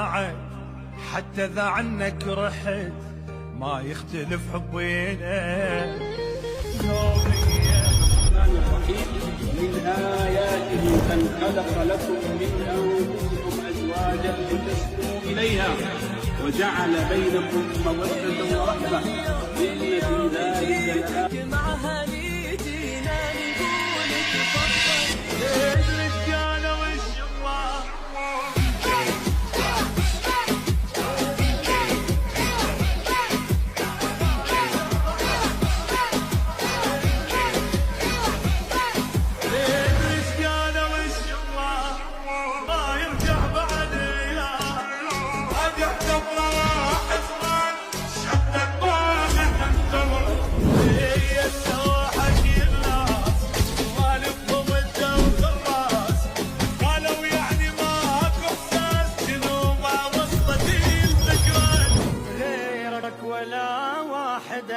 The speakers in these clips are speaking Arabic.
معك حتى إذا عنك رحت ما يختلف حبينا. من آياته أن خلق لكم من أنفسكم أزواجا لتسكنوا إليها وجعل بينكم مودة ورحمة إن في ذلك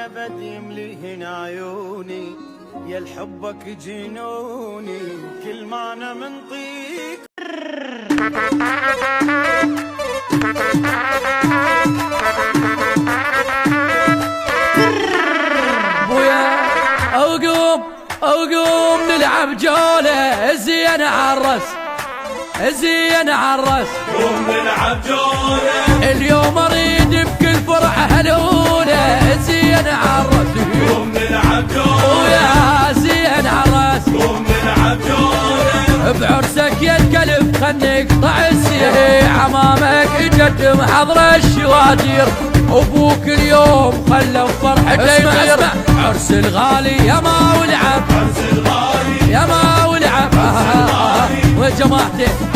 أبد يمليهن عيوني يا لحبك جنوني كل ما أنا منطيك. بويا أوقوم نلعب جولة زين عالرس زين عالرس قوم نلعب جولة اليوم أريد بكل فرحة هلولة زين عالرس قوم نلعب جولة ويا زين عالرس قوم نلعب جولة بعرسك يا الكلب خلني اقطع السيح عمامك يقدم حضر الشواجير ابوك اليوم خلى فرحته يطير عرس الغالي يا ما ولعب عرس الغالي يا ما ولعب وجماعته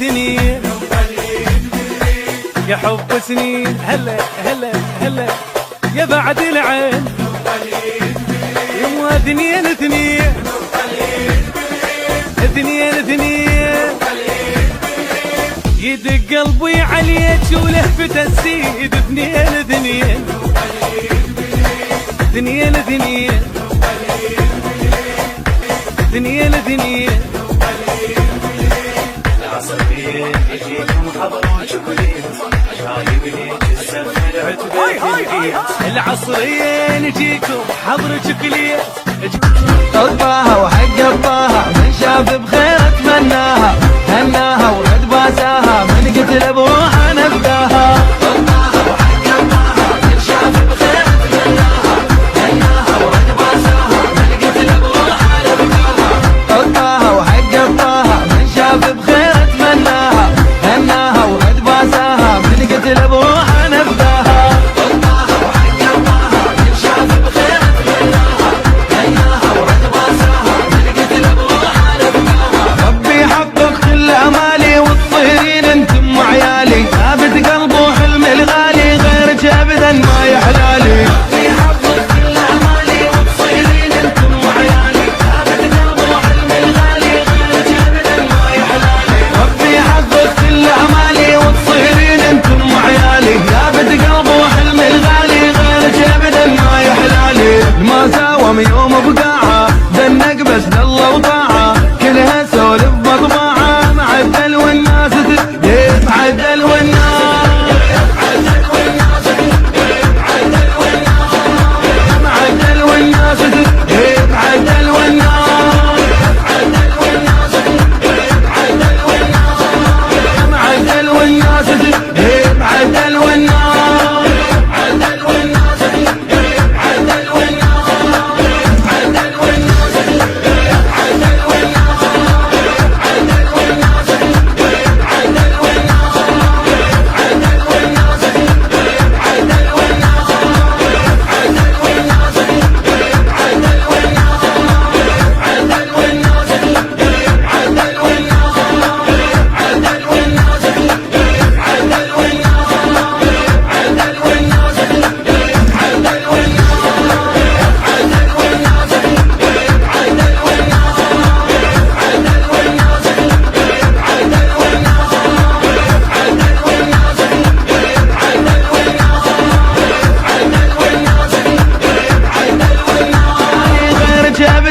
اثنين يا حب سنين هلا هلا هلا يا بعد العين يما اثنين يدق قلبي عليك ولهفته تزيد اثنين العصريين يجيكم حضروا شكلين جايب ليك السفر العصريين يجيكم حضروا شكلين طباها وحق قباها من شاف بخير اتمناها هناها ورد باساها من قتل ابوها نفداها طباها وحق قباها من شاف بخير اتمناها هناها ورد باساها من قتل ابوها نفداها طباها وحق قباها من شاف بخير اتمناها هناها ورد باساها من قتل ابوها نفداها طباها وحق قباها من شاف بخير اتمناها هناها ورد باساها من قتل ابوها نفداها ربي يحقق كل امالي ساوم يوم بقاعة دنق بس لله وطاعة كلها سولف مطبعة معدل والناس تديف عدل والناس معدل والناس تديف عدل والناس معدل والناس تديف عدل والناس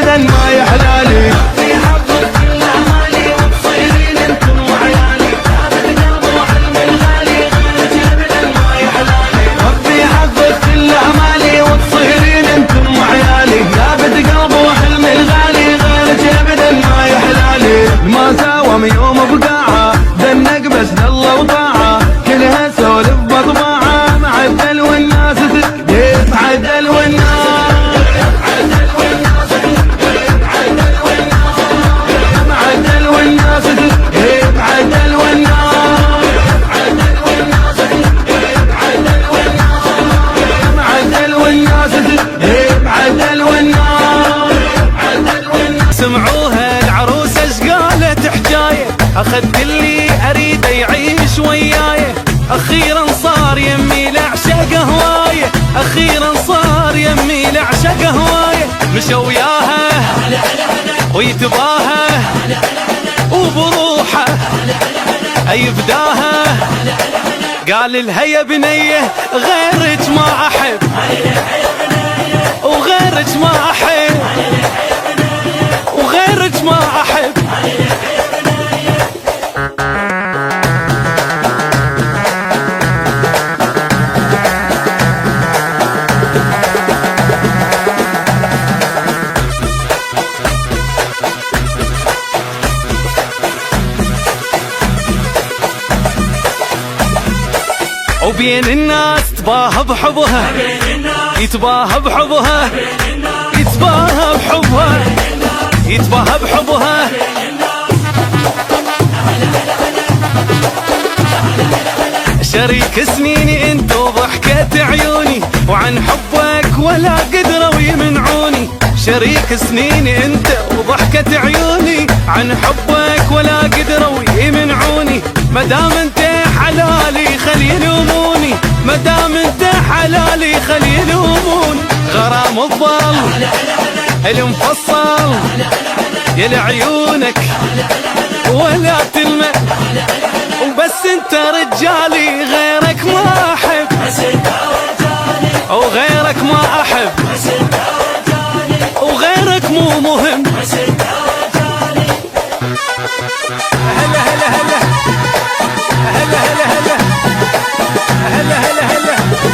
ابدا ما يحلالي في حقك كل اعمالي وتصيرين انتم وعيالي ثابت قلبي وحلم الغالي غيرك ابدا ما يحلالي في حقك كل اعمالي وتصيرين انتم وعيالي ثابت قلبي وحلم الغالي غيرك ابدا ما يحلالي ما ساوم يوم بقاعة دنق بس لله وطاعة كلها سولف مطبعة معدل والناس تديف عدل والناس سمعوها العروسة ايش قالت حجاية اخذ اللي اريده يعيش وياي اخيرا صار يمي لعشق هوايه اخيرا صار يمي لعشق هوايه مشى وياها ويتباها وبروحه ايفداها قال لها يا بنيه غيرك ما احب وغيرك ما احب وغيرك ما احب وبين الناس تباهى بحبها يتباهى بحبها يتباهى بحبها يتباهى بحبها شريك سنيني انت وضحكة عيوني وعن حبك ولا قدروا يمنعوني شريك سنيني انت وضحكة عيوني عن حبك ولا قدروا يمنعوني مدام انت حلالي خلي يلوموني مدام انت حلالي خلي يلوموني غرام الظل المفصل يا لعيونك ولا تلمع وبس انت رجالي غيرك ما احب وغيرك ما احب وغيرك مو مهم هلا هلا هلا هلا هلا هلا هلا هلا هلا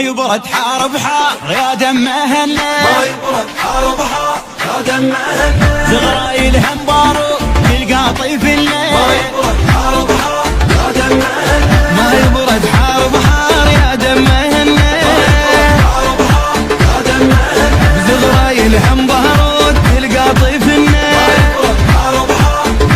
يبرد حارب حار يا دم هنا ما يبرد حارب حار يا دم هنا زغرايل هم بارود القاطي في الليل ما يبرد حارب حار يا دم هنا ما يبرد حارب حار يا دم هنا حارب حار يا دم هنا زغرايل هم بارود القاطي في الليل ما يبرد حارب حار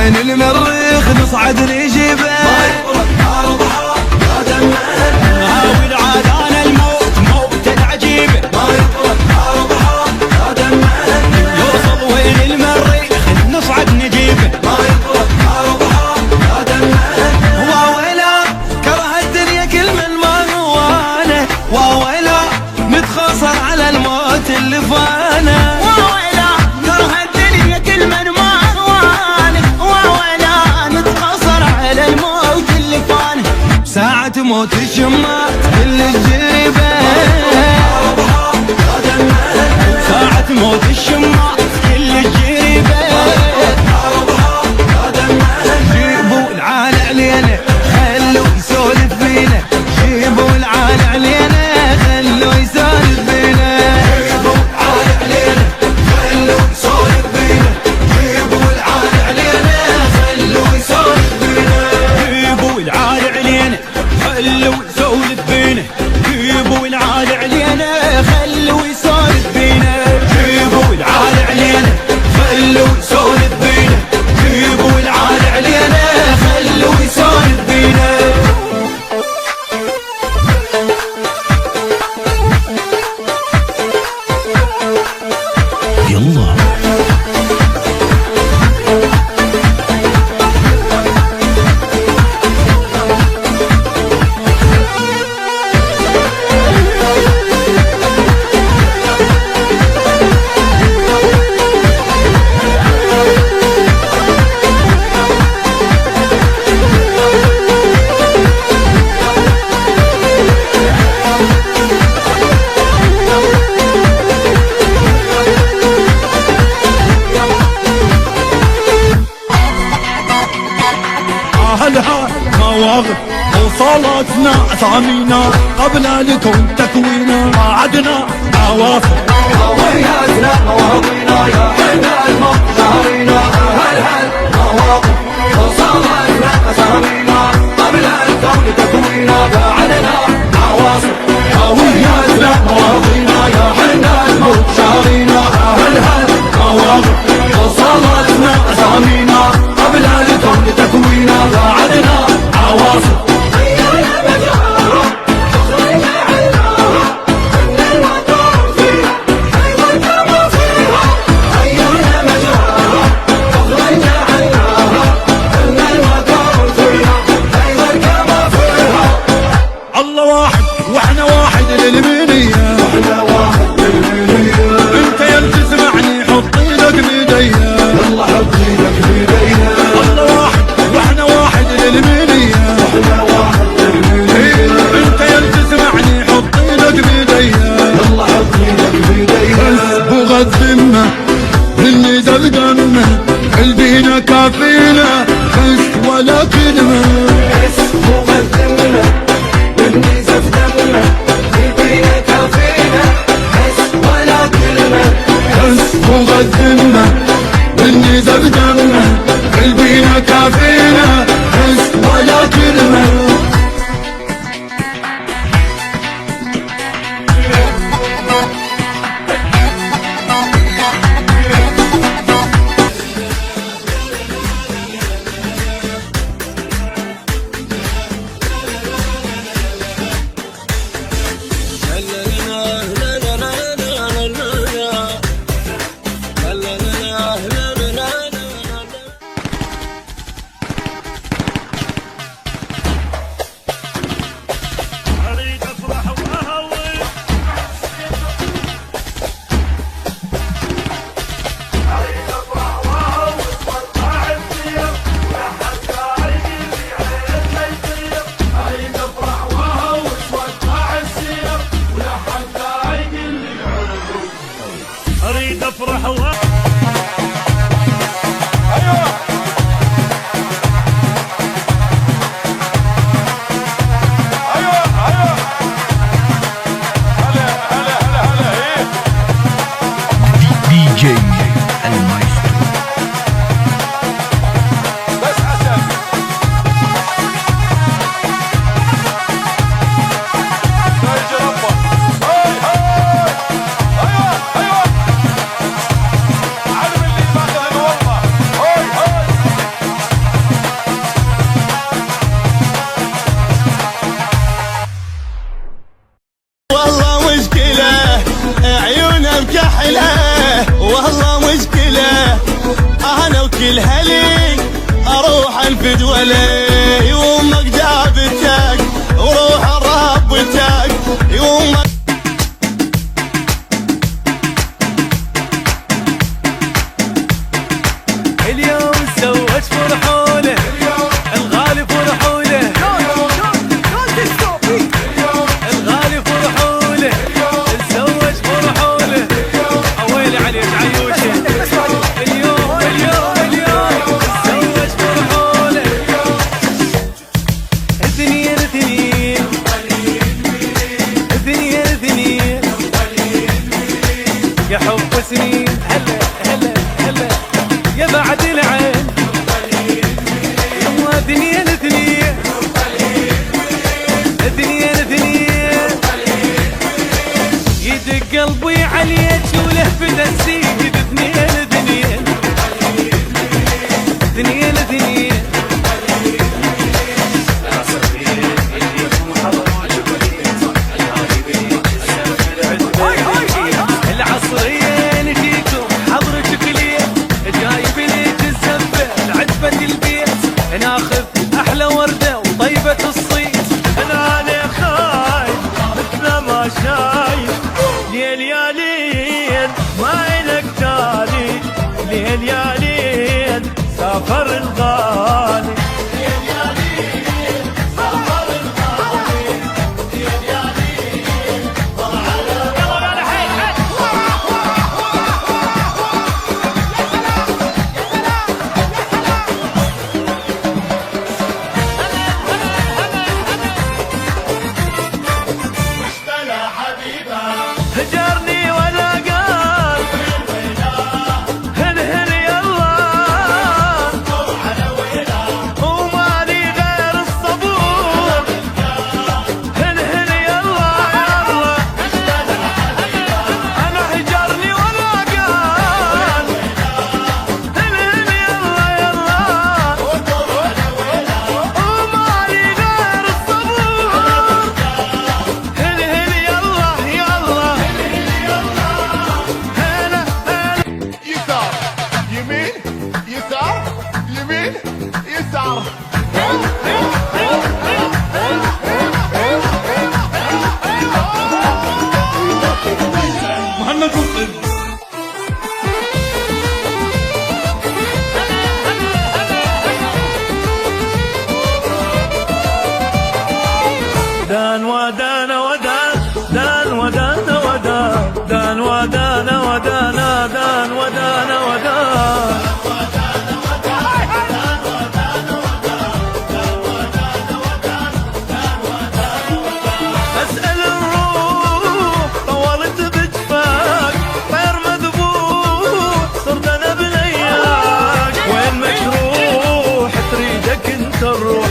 وين المريخ نصعد نجيبه ما يبرد نار ضحى يا دم أهلنا هاوي العادان الموت موت العجيبة ما يبرد نار ضحى يا دم أهلنا يوصل وين المريخ نصعد نجيبه ما يبرد نار ضحى يا دم أهلنا واويلا كره الدنيا كل من ما هوانا واويلا متخاصر على الموت اللي فانا واويلا كره الدنيا كل من ما هواني واويلا نتخاصر على الموت اللي فاني ساعة موت الشماعة كل الجريبة ساعة موت الشماع كل الجريبة جيبوا العال علينا خلوا يسولف فينا جيبوا العال علينا خلوا يسولف فينا جيبوا العال علينا خلوا يسولف فينا جيبوا العال علينا خلوا يسولف فينا جيبوا العال علينا خلوا يسولف بينا جيبوا العال علينا خلوا يسولف بينا جيبوا العال علينا خلوا يسولف بينا جيبوا العال علينا خلوا يسولف بينا يلا أهلها مواقف وصلتنا أسامينا قبل لكم تكوينا قعدنا عواصف وياتنا مواطننا يا حنا المطهرين اهل المواقف وصلتنا اسامينا قبل الكون تكوينا بعدنا عواصف هوياتنا مواطننا يا حنا المطهرين اهل المواقف وصلتنا اسامينا قبل الكون تكوينا بعدنا عواصف الله واحد واحنا واحد للمنية احنا واحد بالمية انت يا تسمعني حط ايدك بيديا يلا حط ايدك بيدينا الله واحد واحنا واحد للمنية احنا واحد بالمية انت يا تسمعني حط ايدك بيديا يلا حط ايدك بيدينا بغى الذمة مني دمه قلبينا كافينا بس ولا كلمة اسمه قدمنا بالنيزة في دمنا يدينا كافينا بس ولا كلمة بس بغى الذمة مني دمه قلبينا كافينا بس ولا كلمة سافر الغالي هجرني ولا قال هل هل يلا ومالي غير الصبور هل هل يلا يلا انا هجرني ولا قال هل هل يلا يلا ومالي غير الصبور هل هل يلا يلا يسار يمين يسار يمين يسار مهند مطرب دان ودان ودان دان ودان ودان دان ودان ودان دان ودان ودان أسأل الروح طولت بجفاك طير مذبوح صرت أنا بلياك وين ما تروح تريدك انت الروح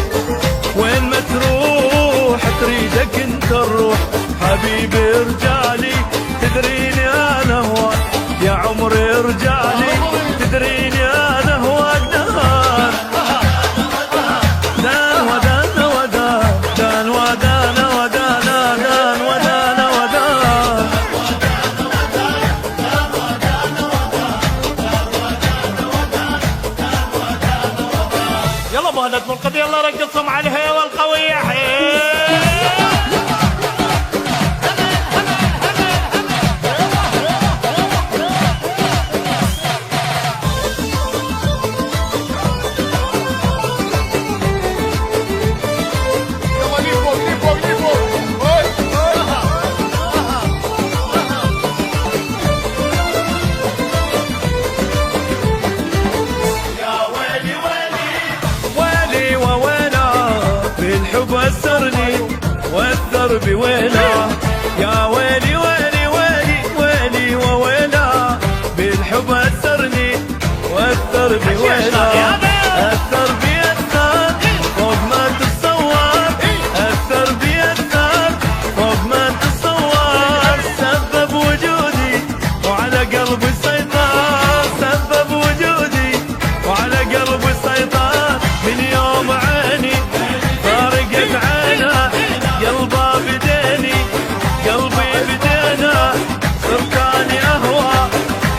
وين ما تروح تريدك انت الروح حبيبي ارجعلي تدريني انا هواك يا عمري ارجعلي تدريني انا هواك دان ودان ودان دان ودان ودان دان ودان ودان يلا مهند منقذ يلا رقصهم على الهوا القوية حيل يلا ليفوق ليفوق ليفوق ويلي وويلا بالحب أسرني وأثر بويلا يا ويلي ويلي ويلي ويلي وويلا بالحب أسرني وأثر بويلا أثر بيأثر فوق ما تتصور أثر بيأثر فوق ما تتصور سبب وجودي وعلى قلبي سيطر سبب وجودي وعلى قلبي سيطر من يوم عيني فارقت عينه قلبه بديني قلبي بدينا صرتاني اهوى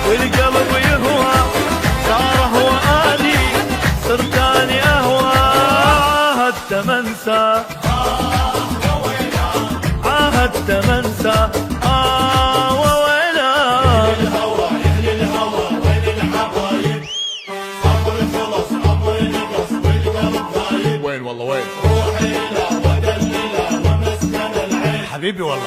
والقلب يهوى صار هو اني صرتاني اهوى عاهدت منسى عاهدت منسى وويلا وين والله وين حبيبي والله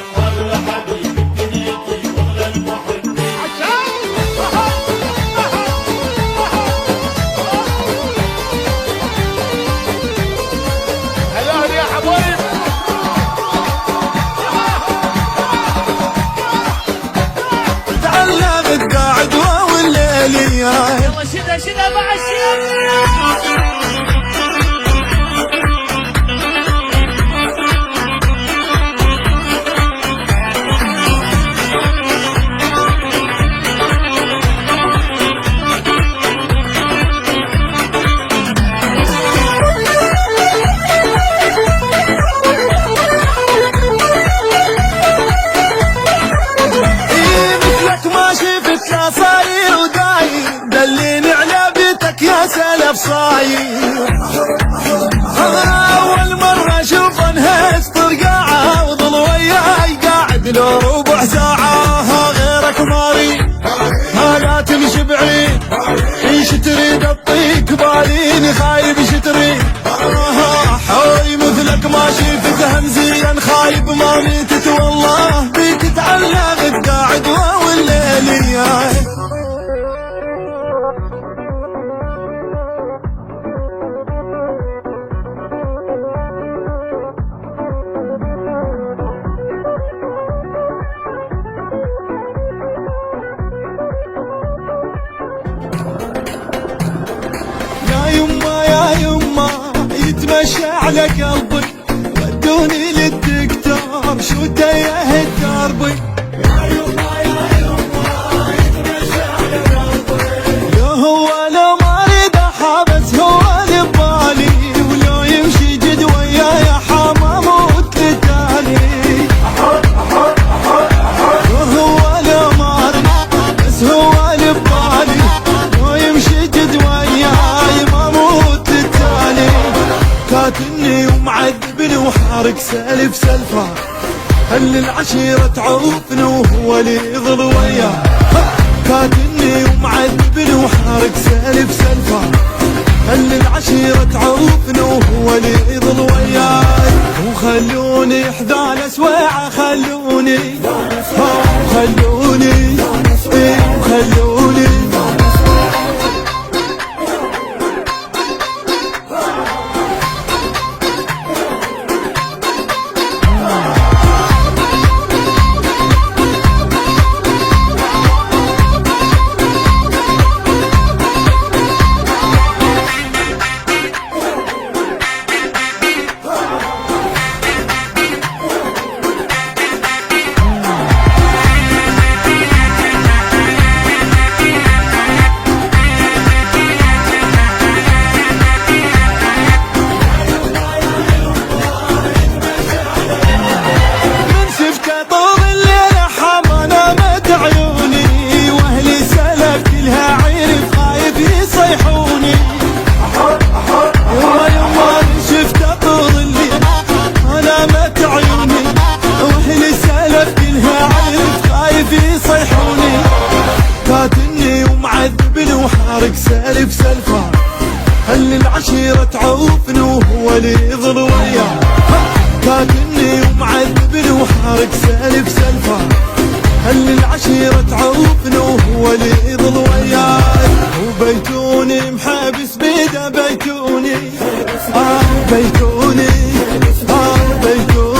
هلا هلا يا حبايب تعلمت قاعد والليل يلا شدا شدا مع الشيخ صاير أول مرة أشوف انهز طرقاعة وظل وياي قاعد له ربع ساعة غيرك ماري ما لا تمشي بعيد ايش تريد اطيق بالي على قلبي ودوني للدكتور شو تايه دربي لو هو لو ما اريد احابس هو اللي ببالي ولو يمشي جد وياي حما اموت لتالي هو لو ما اريد بس هو اللي ببالي لو يمشي جد وياي ما اموت لتالي كاتني ومعذبني وحارق سالف سلفه هل العشيرة تعوفني وهو اللي يظل وياه كاتني ومعذبني وحارق سالف سلفه هل العشيرة تعوفني وهو اللي يظل وياي وخلوني حذال سويعة خلوني خلوني وخلوني وحارق سالف سلفه هل العشيرة تعوفني وهو اللي يظل وياه كاتني ومعذبني وحارق سالف سلفه هل العشيرة تعوفني وهو اللي يظل وياي وبيتوني محابس بيده بيتوني بيتوني بيتوني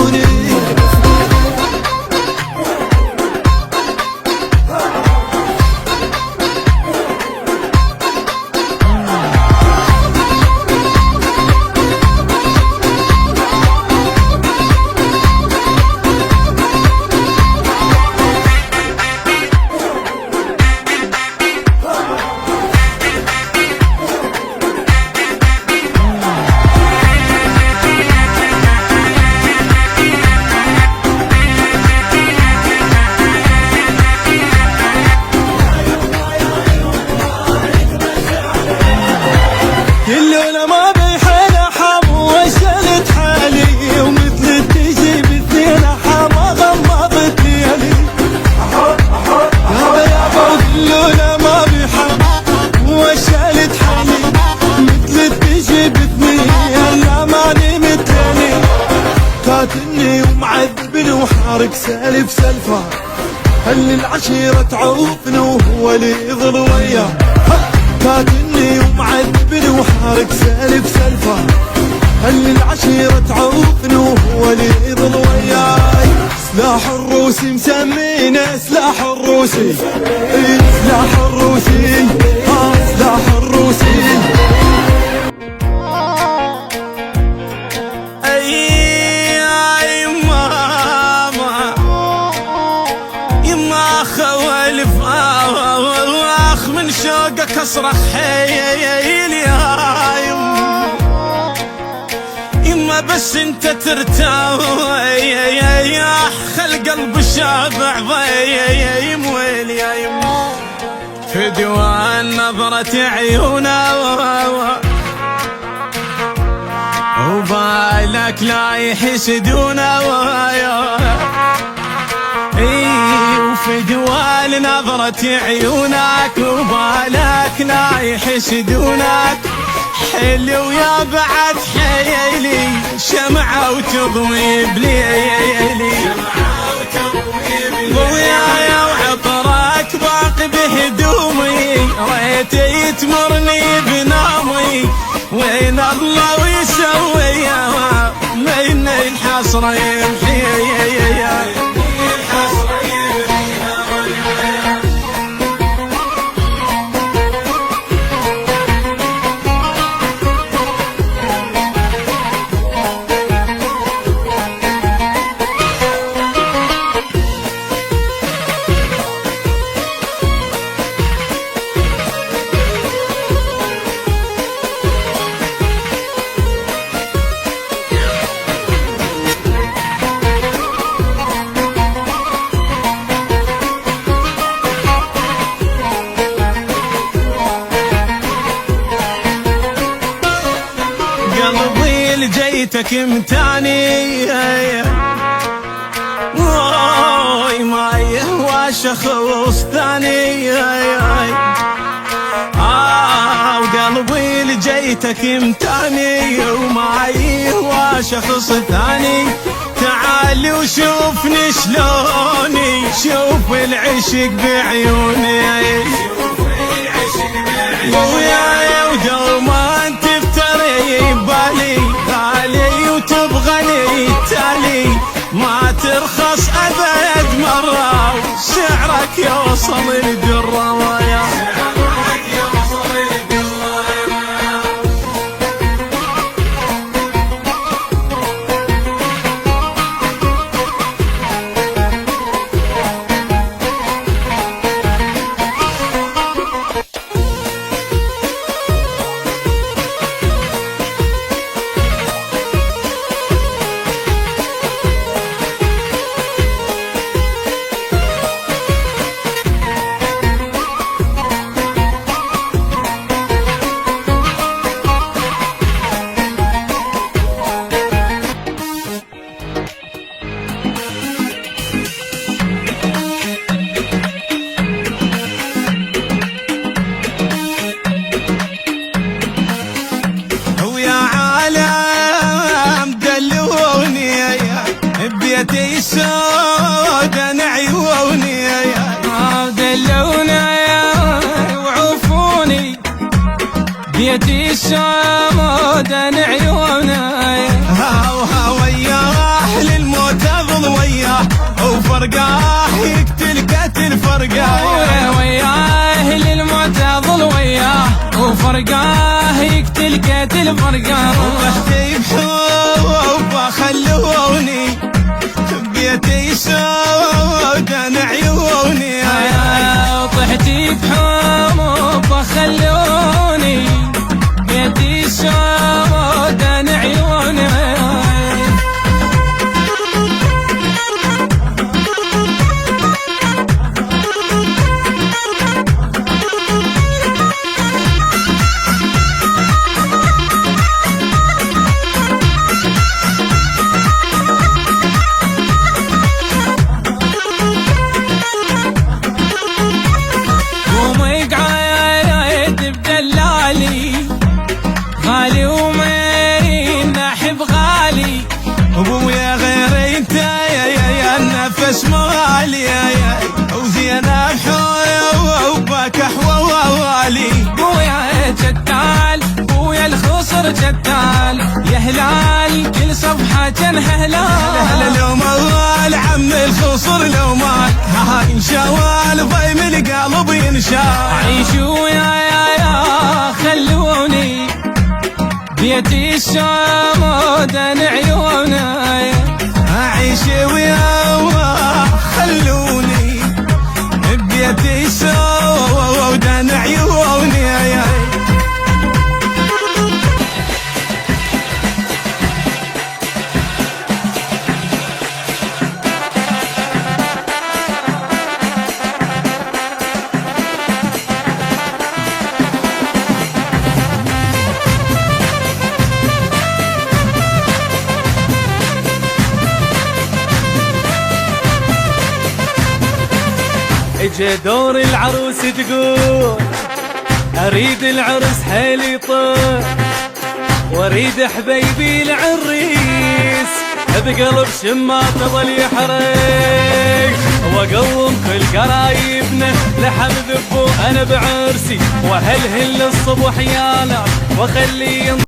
كاتني ومعذبني وحارق سالف سلفه هل العشيرة تعوفني وهو اللي يظل وياه كاتني ومعذبني وحارق سالف سلفه هل العشيرة تعوفني وهو اللي يظل وياي سلاح الروسي مسمينه سلاح الروسي سلاح الروسي سلاح الروسي شوقك اصرخ حيل يا يما بس انت ترتاح خل قلب شابع ضيم ويل يا يما في ديوان نظرة عيونا وبالك لا يحسدونا وفي دوال نظرة عيونك وبالك لا يحسدونك حلو يا بعد حيلي شمعة وتضوي بليلي ضويايا وعطرك باقي بهدومي ريت يتمرني بنامي وين الله ويسوي من الحسرة يمحي جيتك امتاني ما يهوى شخص ثاني وقلبي لجيتك امتاني وما يهوى شخص ثاني. تعال وشوفني شلوني شوف العشق بعيوني وياي ودوما تفتري بالي غالي وتبغني تالي ما ترخص أبد مرة وسعرك يوصل الدرة ويا بيتي سودا عيوني دلونا وعوفوني بيتي سودا عيوني وياه للموت اظل وياه وفرقاه يقتل قتل فرقاه وياه للموت اظل وياه وفرقاه يقتل قتل فرقاه وبختي بحبه خلوني بيتي سودا عيوني طحتي بحبه خلوني بيتي سودا عيوني غالي ومين احب غالي ابويا غير انت يا النفس مغالي وزين بحبك حوالي بويا جدال بويا الخصر جدال يا هلال كل صفحة جنها هلال لو مال عم الخصر لو مال هاي شوال ضيم القلب ينشال عيشوا يا خلوني بيتي سودا عيوني أعيش وياه خلوني بيتي سودا عيوني اجا دور العروس تقول اريد العرس حيل يطير واريد حبيبي العريس بقلب شماته ظل يحرق واقوم كل قرايبنا لحم ذبو انا بعرسي وهلهل الصبح يالا واخليه